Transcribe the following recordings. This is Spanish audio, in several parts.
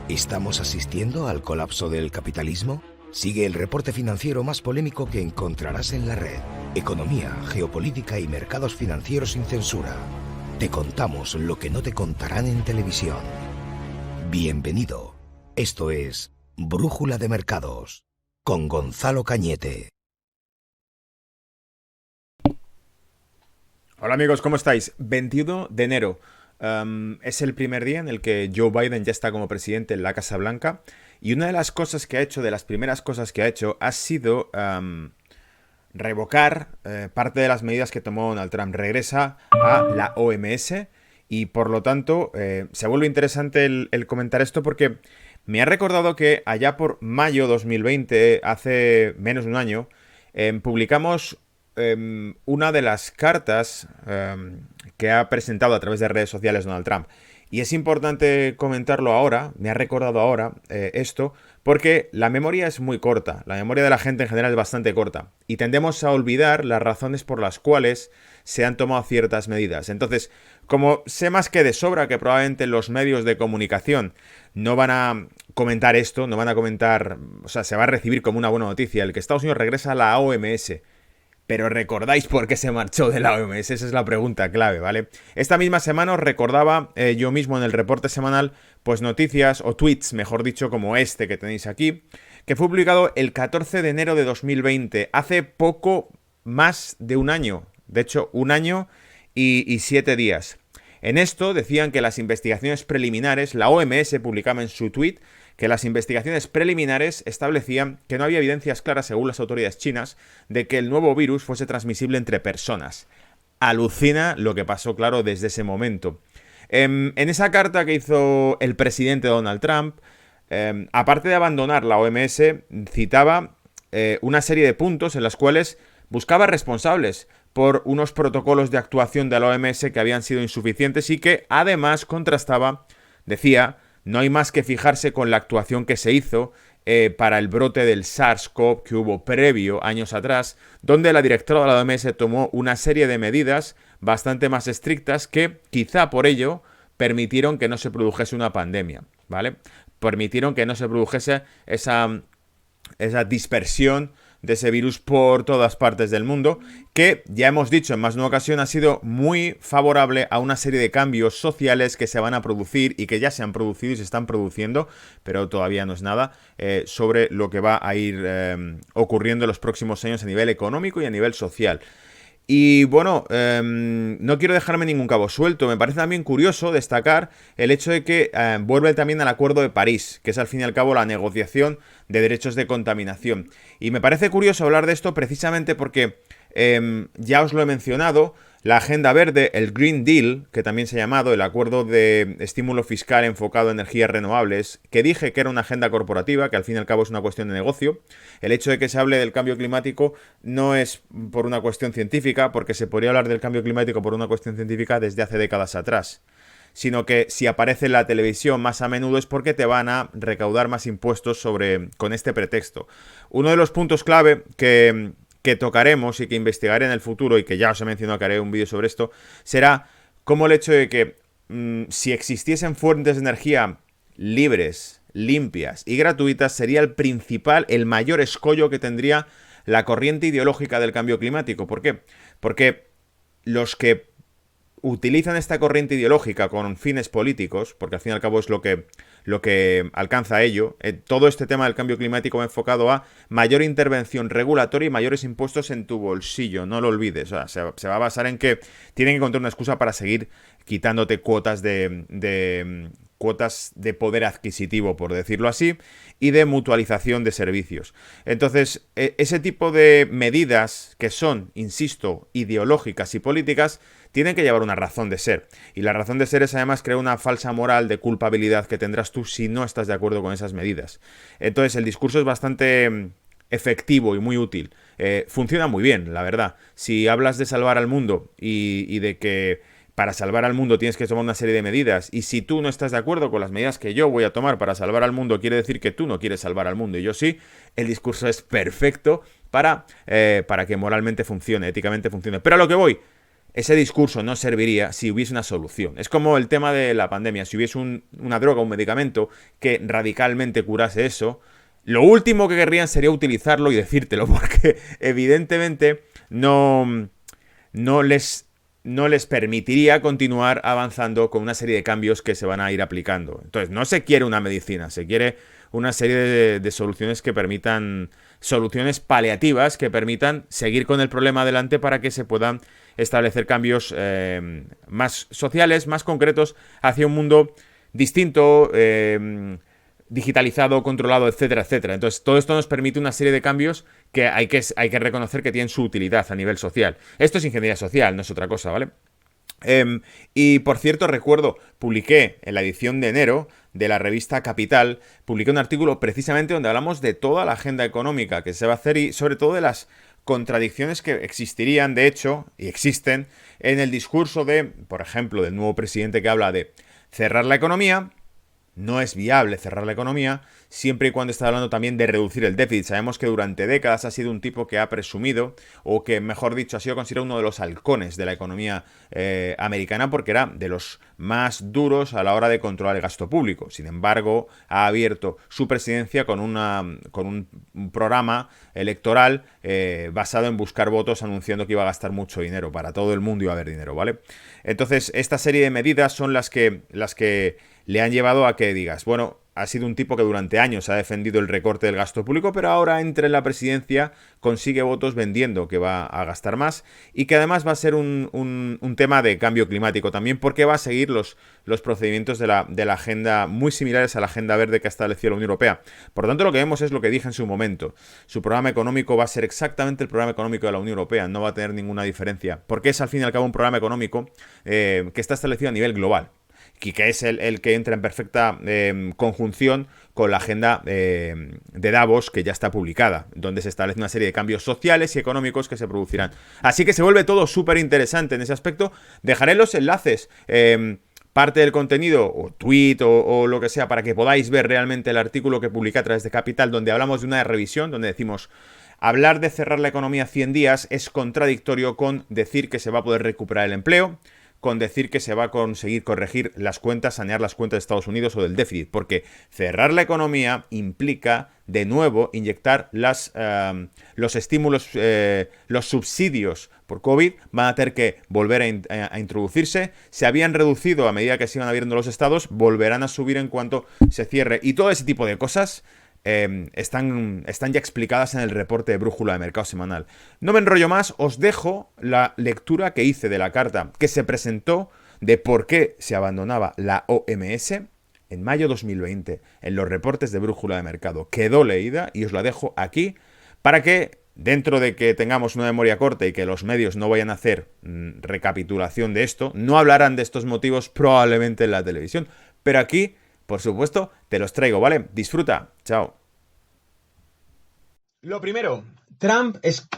¿Estamos asistiendo al colapso del capitalismo? Sigue el reporte financiero más polémico que encontrarás en la red. Economía, geopolítica y mercados financieros sin censura. Te contamos lo que no te contarán en televisión. Bienvenido. Esto es Brújula de Mercados, con Gonzalo Cañete. Hola amigos, ¿cómo estáis? 21 de enero. Es el primer día en el que Joe Biden ya está como presidente en la Casa Blanca. Y una de las cosas que ha hecho, de las primeras cosas que ha hecho, ha sido revocar parte de las medidas que tomó Donald Trump. Regresa a la OMS y por lo tanto se vuelve interesante el comentar esto porque me ha recordado que allá por mayo 2020, hace menos de un año, publicamos una de las cartas que ha presentado a través de redes sociales Donald Trump. Y es importante comentarlo ahora, me ha recordado ahora esto, porque la memoria es muy corta, la memoria de la gente en general es bastante corta, y tendemos a olvidar las razones por las cuales se han tomado ciertas medidas. Entonces, como sé más que de sobra que probablemente los medios de comunicación no van a comentar esto, no van a comentar, o sea, se va a recibir como una buena noticia el que Estados Unidos regresa a la OMS. Pero ¿recordáis por qué se marchó de la OMS? Esa es la pregunta clave, ¿vale? Esta misma semana os recordaba yo mismo en el reporte semanal, pues noticias o tweets, mejor dicho, como este que tenéis aquí, que fue publicado el 14 de enero de 2020, hace poco más de un año, de hecho, un año y 7 días. En esto decían que las investigaciones preliminares, la OMS publicaba en su tweet que las investigaciones preliminares establecían que no había evidencias claras, según las autoridades chinas, de que el nuevo virus fuese transmisible entre personas. Alucina lo que pasó, claro, desde ese momento. En esa carta que hizo el presidente Donald Trump, aparte de abandonar la OMS, citaba una serie de puntos en los cuales buscaba responsables por unos protocolos de actuación de la OMS que habían sido insuficientes y que además contrastaba, decía, no hay más que fijarse con la actuación que se hizo para el brote del SARS-CoV que hubo previo, años atrás, donde la directora de la OMS tomó una serie de medidas bastante más estrictas que, quizá por ello, permitieron que no se produjese una pandemia, ¿vale? Permitieron que no se produjese esa dispersión de ese virus por todas partes del mundo, que ya hemos dicho en más de una ocasión ha sido muy favorable a una serie de cambios sociales que se van a producir y que ya se han producido y se están produciendo, pero todavía no es nada, sobre lo que va a ir ocurriendo en los próximos años a nivel económico y a nivel social. Y bueno, no quiero dejarme ningún cabo suelto. Me parece también curioso destacar el hecho de que vuelve también al Acuerdo de París, que es al fin y al cabo la negociación de derechos de contaminación. Y me parece curioso hablar de esto precisamente porque ya os lo he mencionado, la Agenda Verde, el Green Deal, que también se ha llamado el Acuerdo de Estímulo Fiscal enfocado en energías renovables, que dije que era una agenda corporativa, que al fin y al cabo es una cuestión de negocio. El hecho de que se hable del cambio climático no es por una cuestión científica, porque se podría hablar del cambio climático por una cuestión científica desde hace décadas atrás, sino que si aparece en la televisión más a menudo es porque te van a recaudar más impuestos con este pretexto. Uno de los puntos clave que tocaremos y que investigaré en el futuro, y que ya os he mencionado que haré un vídeo sobre esto, será cómo el hecho de que si existiesen fuentes de energía libres, limpias y gratuitas sería el mayor escollo que tendría la corriente ideológica del cambio climático. ¿Por qué? Porque los que utilizan esta corriente ideológica con fines políticos, porque al fin y al cabo es lo que alcanza ello, todo este tema del cambio climático va enfocado a mayor intervención regulatoria y mayores impuestos en tu bolsillo, no lo olvides. O sea, se va a basar en que tienen que encontrar una excusa para seguir quitándote cuotas de poder adquisitivo, por decirlo así, y de mutualización de servicios. Entonces, ese tipo de medidas que son, insisto, ideológicas y políticas, tienen que llevar una razón de ser. Y la razón de ser es además crear una falsa moral de culpabilidad que tendrás tú si no estás de acuerdo con esas medidas. Entonces, el discurso es bastante efectivo y muy útil. Funciona muy bien, la verdad. Si hablas de salvar al mundo y de que para salvar al mundo tienes que tomar una serie de medidas, y si tú no estás de acuerdo con las medidas que yo voy a tomar para salvar al mundo, quiere decir que tú no quieres salvar al mundo y yo sí, el discurso es perfecto para que moralmente funcione, éticamente funcione. Pero a lo que voy, ese discurso no serviría si hubiese una solución. Es como el tema de la pandemia. Si hubiese una droga, un medicamento que radicalmente curase eso, lo último que querrían sería utilizarlo y decírtelo, porque evidentemente no les permitiría continuar avanzando con una serie de cambios que se van a ir aplicando. Entonces, no se quiere una medicina, se quiere una serie de soluciones que permitan, soluciones paliativas que permitan seguir con el problema adelante para que se puedan establecer cambios más sociales, más concretos, hacia un mundo distinto, digitalizado, controlado, etcétera, etcétera. Entonces, todo esto nos permite una serie de cambios que hay que reconocer que tienen su utilidad a nivel social. Esto es ingeniería social, no es otra cosa, ¿vale? Y por cierto, recuerdo, publiqué en la edición de enero de la revista Capital, publiqué un artículo precisamente donde hablamos de toda la agenda económica que se va a hacer y sobre todo de las contradicciones que existirían, de hecho, y existen, en el discurso de, por ejemplo, del nuevo presidente que habla de cerrar la economía. No es viable cerrar la economía siempre y cuando está hablando también de reducir el déficit. Sabemos que durante décadas ha sido un tipo que ha presumido, o que mejor dicho ha sido considerado uno de los halcones de la economía americana, porque era de los más duros a la hora de controlar el gasto público. Sin embargo, ha abierto su presidencia con un programa electoral basado en buscar votos, anunciando que iba a gastar mucho dinero. Para todo el mundo iba a haber dinero, ¿vale? Entonces, esta serie de medidas son las que le han llevado a que digas, bueno, ha sido un tipo que durante años ha defendido el recorte del gasto público, pero ahora entra en la presidencia, consigue votos vendiendo que va a gastar más, y que además va a ser un tema de cambio climático también, porque va a seguir los procedimientos de la agenda muy similares a la agenda verde que ha establecido la Unión Europea. Por lo tanto, lo que vemos es lo que dije en su momento. Su programa económico va a ser exactamente el programa económico de la Unión Europea, no va a tener ninguna diferencia, porque es al fin y al cabo un programa económico que está establecido a nivel global, y que es el que entra en perfecta conjunción con la agenda de Davos, que ya está publicada, donde se establece una serie de cambios sociales y económicos que se producirán. Así que se vuelve todo súper interesante en ese aspecto. Dejaré los enlaces, parte del contenido, o tweet, o lo que sea, para que podáis ver realmente el artículo que publiqué a través de Capital, donde hablamos de una revisión, donde decimos: hablar de cerrar la economía 100 días es contradictorio con decir que se va a poder recuperar el empleo, con decir que se va a conseguir corregir las cuentas, sanear las cuentas de Estados Unidos o del déficit, porque cerrar la economía implica, de nuevo, inyectar los estímulos, los subsidios por COVID, van a tener que volver a introducirse. Se habían reducido a medida que se iban abriendo los estados, volverán a subir en cuanto se cierre, y todo ese tipo de cosas están ya explicadas en el reporte de Brújula de Mercado semanal. No me enrollo más, os dejo la lectura que hice de la carta que se presentó de por qué se abandonaba la OMS en mayo 2020 en los reportes de Brújula de Mercado. Quedó leída y os la dejo aquí para que, dentro de que tengamos una memoria corta y que los medios no vayan a hacer recapitulación de esto, no hablarán de estos motivos probablemente en la televisión, pero aquí, por supuesto, te los traigo, ¿vale? Disfruta. Chao. Lo primero,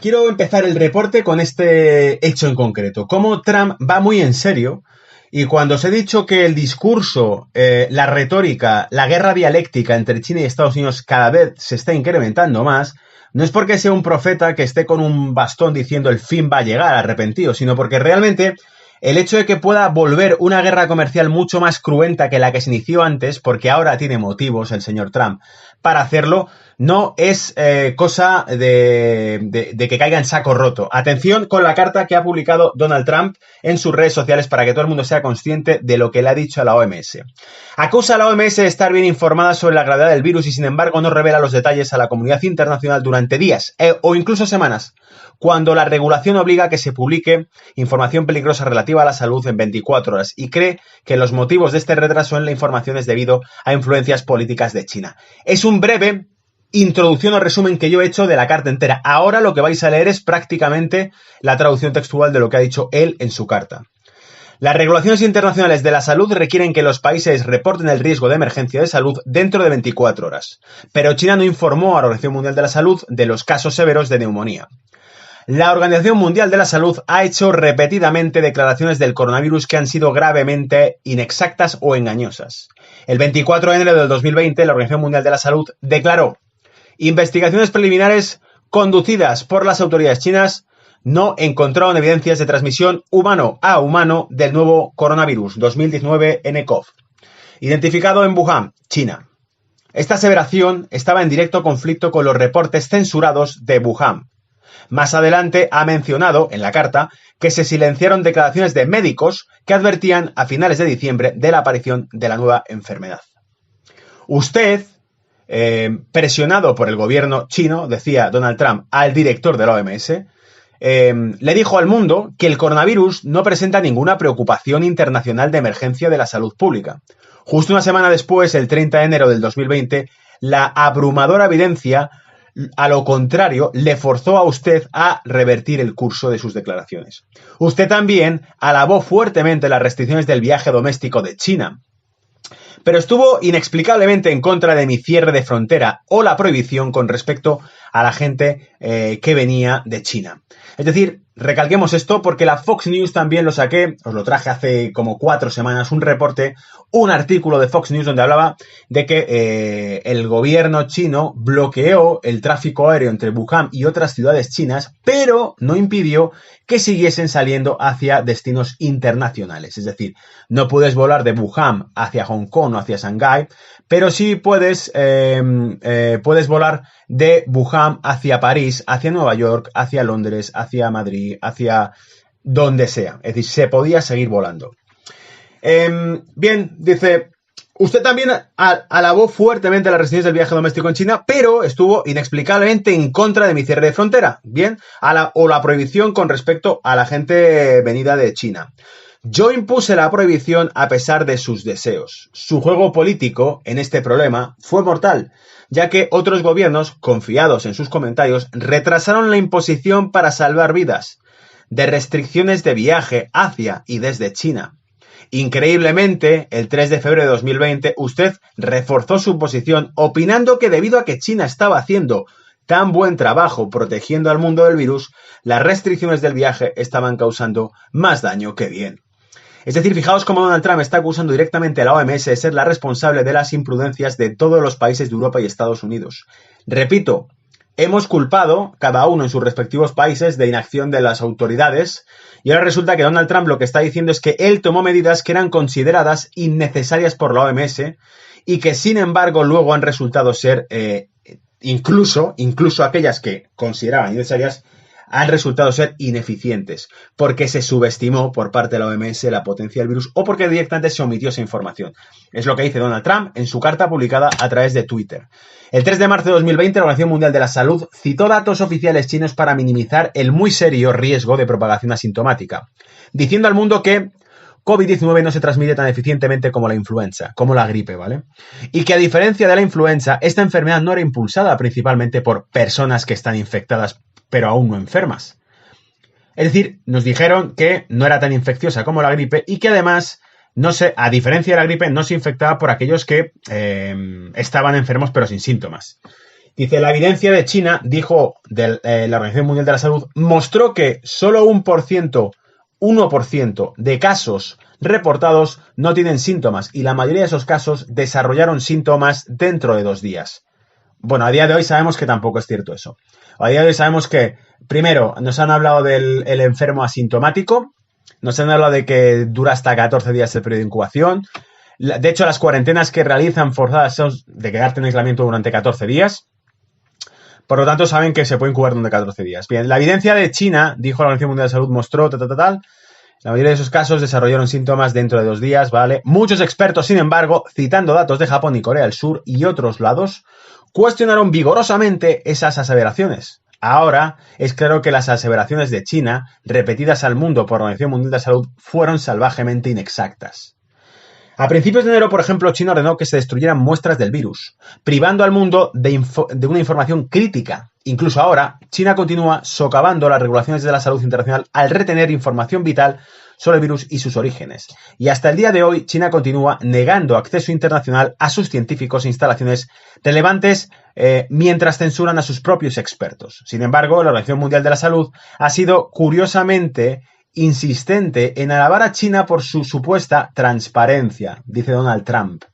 quiero empezar el reporte con este hecho en concreto. Cómo Trump va muy en serio, y cuando os he dicho que el discurso, la retórica, la guerra dialéctica entre China y Estados Unidos cada vez se está incrementando más, no es porque sea un profeta que esté con un bastón diciendo el fin va a llegar, arrepentido, sino porque realmente el hecho de que pueda volver una guerra comercial mucho más cruenta que la que se inició antes, porque ahora tiene motivos el señor Trump para hacerlo, no es cosa de que caiga en saco roto. Atención con la carta que ha publicado Donald Trump en sus redes sociales para que todo el mundo sea consciente de lo que le ha dicho a la OMS. Acusa a la OMS de estar bien informada sobre la gravedad del virus y, sin embargo, no revela los detalles a la comunidad internacional durante días o incluso semanas, cuando la regulación obliga a que se publique información peligrosa relativa a la salud en 24 horas, y cree que los motivos de este retraso en la información es debido a influencias políticas de China. Es un breve introducción o resumen que yo he hecho de la carta entera. Ahora lo que vais a leer es prácticamente la traducción textual de lo que ha dicho él en su carta. Las regulaciones internacionales de la salud requieren que los países reporten el riesgo de emergencia de salud dentro de 24 horas, pero China no informó a la Organización Mundial de la Salud de los casos severos de neumonía. La Organización Mundial de la Salud ha hecho repetidamente declaraciones del coronavirus que han sido gravemente inexactas o engañosas. El 24 de enero del 2020, la Organización Mundial de la Salud declaró: investigaciones preliminares conducidas por las autoridades chinas no encontraron evidencias de transmisión humano a humano del nuevo coronavirus 2019 nCoV, identificado en Wuhan, China. Esta aseveración estaba en directo conflicto con los reportes censurados de Wuhan. Más adelante ha mencionado en la carta que se silenciaron declaraciones de médicos que advertían a finales de diciembre de la aparición de la nueva enfermedad. Usted, presionado por el gobierno chino, decía Donald Trump al director de la OMS, le dijo al mundo que el coronavirus no presenta ninguna preocupación internacional de emergencia de la salud pública. Justo una semana después, el 30 de enero del 2020, la abrumadora evidencia, a lo contrario, le forzó a usted a revertir el curso de sus declaraciones. Usted también alabó fuertemente las restricciones del viaje doméstico de China, pero estuvo inexplicablemente en contra de mi cierre de frontera o la prohibición con respecto a la gente que venía de China. Es decir, recalquemos esto porque la Fox News también lo saqué, os lo traje hace como 4 semanas, un reporte, un artículo de Fox News donde hablaba de que el gobierno chino bloqueó el tráfico aéreo entre Wuhan y otras ciudades chinas, pero no impidió que siguiesen saliendo hacia destinos internacionales. Es decir, no puedes volar de Wuhan hacia Hong Kong o hacia Shanghái, pero sí puedes volar de Wuhan hacia París, hacia Nueva York, hacia Londres, hacia Madrid, hacia donde sea. Es decir, se podía seguir volando. Bien, dice, usted también alabó fuertemente las restricciones del viaje doméstico en China, pero estuvo inexplicablemente en contra de mi cierre de frontera, bien, o la prohibición con respecto a la gente venida de China. Yo impuse la prohibición a pesar de sus deseos. Su juego político en este problema fue mortal, ya que otros gobiernos, confiados en sus comentarios, retrasaron la imposición para salvar vidas de restricciones de viaje hacia y desde China. Increíblemente, el 3 de febrero de 2020, usted reforzó su posición opinando que debido a que China estaba haciendo tan buen trabajo protegiendo al mundo del virus, las restricciones del viaje estaban causando más daño que bien. Es decir, fijaos cómo Donald Trump está acusando directamente a la OMS de ser la responsable de las imprudencias de todos los países de Europa y Estados Unidos. Repito, hemos culpado, cada uno en sus respectivos países, de inacción de las autoridades, y ahora resulta que Donald Trump lo que está diciendo es que él tomó medidas que eran consideradas innecesarias por la OMS y que, sin embargo, luego han resultado ser, incluso aquellas que consideraban innecesarias, han resultado ser ineficientes, porque se subestimó por parte de la OMS la potencia del virus o porque directamente se omitió esa información. Es lo que dice Donald Trump en su carta publicada a través de Twitter. El 3 de marzo de 2020, la Organización Mundial de la Salud citó datos oficiales chinos para minimizar el muy serio riesgo de propagación asintomática, diciendo al mundo que COVID-19 no se transmite tan eficientemente como la influenza, como la gripe, ¿vale? Y que a diferencia de la influenza, esta enfermedad no era impulsada principalmente por personas que están infectadas pero aún no enfermas. Es decir, nos dijeron que no era tan infecciosa como la gripe y que además, a diferencia de la gripe, no se infectaba por aquellos que estaban enfermos pero sin síntomas. Dice, la evidencia de China, dijo la Organización Mundial de la Salud, mostró que solo 1% de casos reportados no tienen síntomas y la mayoría de esos casos desarrollaron síntomas dentro de 2 días. Bueno, a día de hoy sabemos que tampoco es cierto eso. A día de hoy sabemos que, primero, nos han hablado del enfermo asintomático, nos han hablado de que dura hasta 14 días el periodo de incubación. De hecho, las cuarentenas que realizan forzadas son de quedarte en aislamiento durante 14 días. Por lo tanto, saben que se puede incubar durante 14 días. Bien, la evidencia de China, dijo la Organización Mundial de la Salud, mostró la mayoría de esos casos desarrollaron síntomas dentro de 2 días, ¿vale? Muchos expertos, sin embargo, citando datos de Japón y Corea del Sur y otros lados, cuestionaron vigorosamente esas aseveraciones. Ahora es claro que las aseveraciones de China, repetidas al mundo por la Organización Mundial de la Salud, fueron salvajemente inexactas. A principios de enero, por ejemplo, China ordenó que se destruyeran muestras del virus, privando al mundo de una información crítica. Incluso ahora, China continúa socavando las regulaciones de la salud internacional al retener información vital sobre el virus y sus orígenes. Y hasta el día de hoy, China continúa negando acceso internacional a sus científicos e instalaciones relevantes mientras censuran a sus propios expertos. Sin embargo, la Organización Mundial de la Salud ha sido curiosamente insistente en alabar a China por su supuesta transparencia, dice Donald Trump.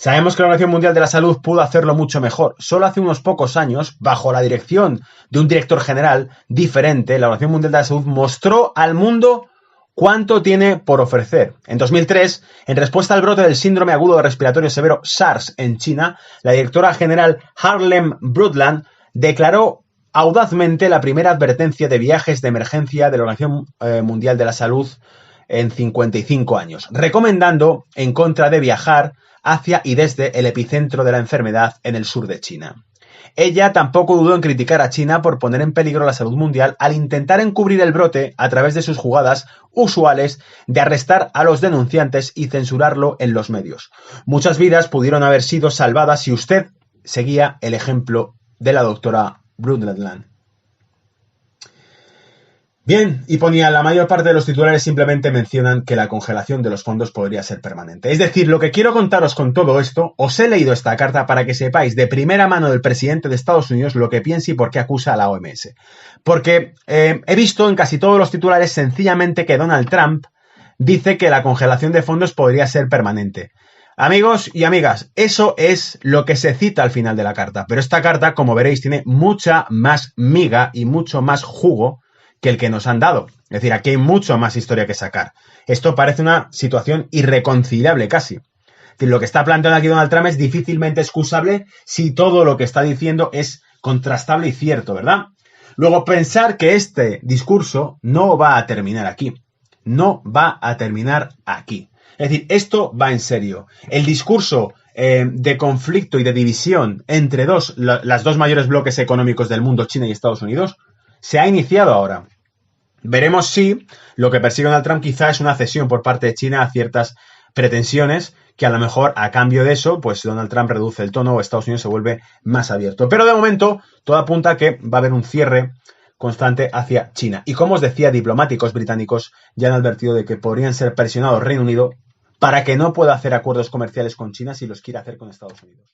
Sabemos que la Organización Mundial de la Salud pudo hacerlo mucho mejor. Solo hace unos pocos años, bajo la dirección de un director general diferente, la Organización Mundial de la Salud mostró al mundo cuánto tiene por ofrecer. En 2003, en respuesta al brote del síndrome agudo respiratorio severo SARS en China, la directora general Harlem Brundtland declaró audazmente la primera advertencia de viajes de emergencia de la Organización Mundial de la Salud en 55 años, recomendando en contra de viajar hacia y desde el epicentro de la enfermedad en el sur de China. Ella tampoco dudó en criticar a China por poner en peligro la salud mundial al intentar encubrir el brote a través de sus jugadas usuales de arrestar a los denunciantes y censurarlo en los medios. Muchas vidas pudieron haber sido salvadas si usted seguía el ejemplo de la doctora Brundtland. Bien, y ponía, la mayor parte de los titulares simplemente mencionan que la congelación de los fondos podría ser permanente. Es decir, lo que quiero contaros con todo esto, os he leído esta carta para que sepáis de primera mano del presidente de Estados Unidos lo que piensa y por qué acusa a la OMS. Porque he visto en casi todos los titulares sencillamente que Donald Trump dice que la congelación de fondos podría ser permanente. Amigos y amigas, eso es lo que se cita al final de la carta. Pero esta carta, como veréis, tiene mucha más miga y mucho más jugo que el que nos han dado. Es decir, aquí hay mucho más historia que sacar. Esto parece una situación irreconciliable casi. Es decir, lo que está planteando aquí Donald Trump es difícilmente excusable si todo lo que está diciendo es contrastable y cierto, ¿verdad? Luego, pensar que este discurso no va a terminar aquí. No va a terminar aquí. Es decir, esto va en serio. El discurso de conflicto y de división entre las dos mayores bloques económicos del mundo, China y Estados Unidos, se ha iniciado ahora. Veremos si lo que persigue Donald Trump quizá es una cesión por parte de China a ciertas pretensiones que a lo mejor a cambio de eso, pues Donald Trump reduce el tono o Estados Unidos se vuelve más abierto. Pero de momento todo apunta a que va a haber un cierre constante hacia China. Y como os decía, diplomáticos británicos ya han advertido de que podrían ser presionados Reino Unido para que no pueda hacer acuerdos comerciales con China si los quiere hacer con Estados Unidos.